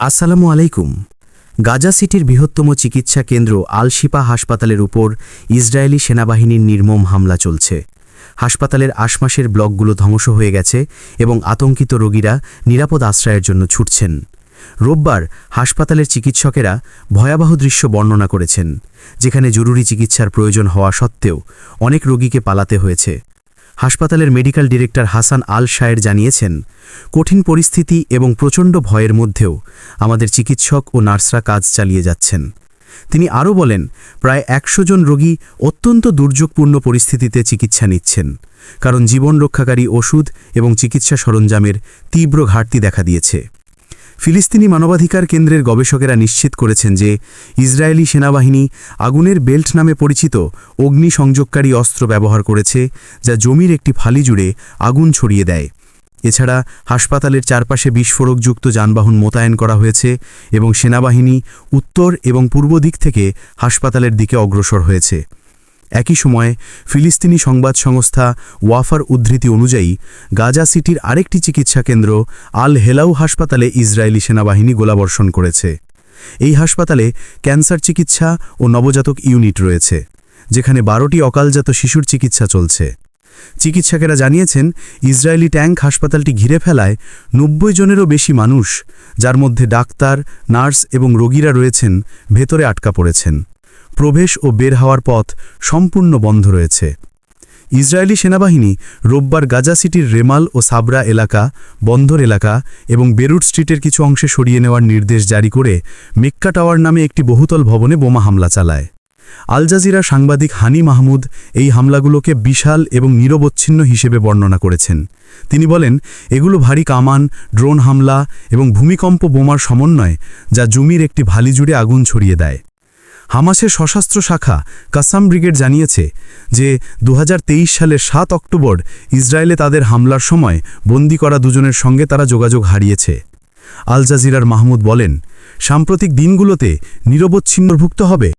আসসালামু আলাইকুম। গাজা সিটির বৃহত্তম চিকিৎসা কেন্দ্র আল শিফা হাসপাতালের উপর ইসরায়েলি সেনাবাহিনীর নির্মম হামলা চলছে। হাসপাতালের আশপাশের ব্লকগুলো ধ্বংস হয়ে গেছে এবং আতঙ্কিত রোগীরা নিরাপদ আশ্রয়ের জন্য ছুটছেন। রোববার হাসপাতালের চিকিৎসকেরা ভয়াবহ দৃশ্য বর্ণনা করেছেন, যেখানে জরুরি চিকিৎসার প্রয়োজন হওয়া সত্ত্বেও অনেক রোগীকে পালাতে হয়েছে। হাসপাতালের মেডিকেল ডিরেক্টর হাসান আল শায়ের জানিয়েছেন, কঠিন পরিস্থিতি এবং প্রচণ্ড ভয়ের মধ্যেও আমাদের চিকিৎসক ও নার্সরা কাজ চালিয়ে যাচ্ছেন। তিনি আরও বলেন, প্রায় ১০০ জন রোগী অত্যন্ত দুর্যোগপূর্ণ পরিস্থিতিতে চিকিৎসা নিচ্ছেন, কারণ জীবন রক্ষাকারী ওষুধ এবং চিকিৎসা সরঞ্জামের তীব্র ঘাটতি দেখা দিয়েছে। ফিলিস্তিনি মানবাধিকার কেন্দ্রের গবেষকেরা নিশ্চিত করেছেন যে ইসরায়েলি সেনাবাহিনী আগুনের বেল্ট নামে পরিচিত অগ্নিসংযোগকারী অস্ত্র ব্যবহার করেছে, যা জমির একটি ফালি জুড়ে আগুন ছড়িয়ে দেয়। এছাড়া হাসপাতালের চারপাশে বিস্ফোরকযুক্ত যানবাহন মোতায়েন করা হয়েছে এবং সেনাবাহিনী উত্তর এবং পূর্ব দিক থেকে হাসপাতালের দিকে অগ্রসর হয়েছে। একই সময়ে ফিলিস্তিনি সংবাদ সংস্থা ওয়াফার উদ্ধৃতি অনুযায়ী গাজা সিটির আরেকটি চিকিৎসা কেন্দ্র আল হেলাউ হাসপাতালে ইসরায়েলি সেনাবাহিনী গোলাবর্ষণ করেছে। এই হাসপাতালে ক্যান্সার চিকিৎসা ও নবজাতক ইউনিট রয়েছে, যেখানে 12টি অকালজাত শিশুর চিকিৎসা চলছে। চিকিৎসকেরা জানিয়েছেন, ইসরায়েলি ট্যাঙ্ক হাসপাতালটি ঘিরে ফেলায় 90 জনেরও বেশি মানুষ, যার মধ্যে ডাক্তার, নার্স এবং রোগীরা রয়েছেন, ভেতরে আটকা পড়েছেন। প্রবেশ ও বের হওয়ার পথ সম্পূর্ণ বন্ধ রয়েছে। ইসরায়েলি সেনাবাহিনী রোববার গাজা সিটির রেমাল ও সাবরা এলাকা, বন্দর এলাকা এবং বেরুট স্ট্রিটের কিছু অংশে সরিয়ে নেওয়ার নির্দেশ জারি করে মেক্কা টাওয়ার নামে একটি বহুতল ভবনে বোমা হামলা চালায়। আল জাজিরা সাংবাদিক হানি মাহমুদ এই হামলাগুলোকে বিশাল এবং নিরবচ্ছিন্ন হিসেবে বর্ণনা করেছেন। তিনি বলেন, এগুলো ভারী কামান, ড্রোন হামলা এবং ভূমিকম্প বোমার সমন্বয়, যা জমির একটি ভালি জুড়ে আগুন ছড়িয়ে দেয়। হামাসের সশস্ত্র শাখা কাসাম ব্রিগেড জানিয়েছে যে 2023 সালের 7 অক্টোবর ইসরায়েলে তাদের হামলার সময় বন্দী করা দুজনের সঙ্গে তারা যোগাযোগ হারিয়েছে। আল জাজিরার মাহমুদ বলেন, সাম্প্রতিক দিনগুলোতে নিরবচ্ছিন্নভুক্ত হবে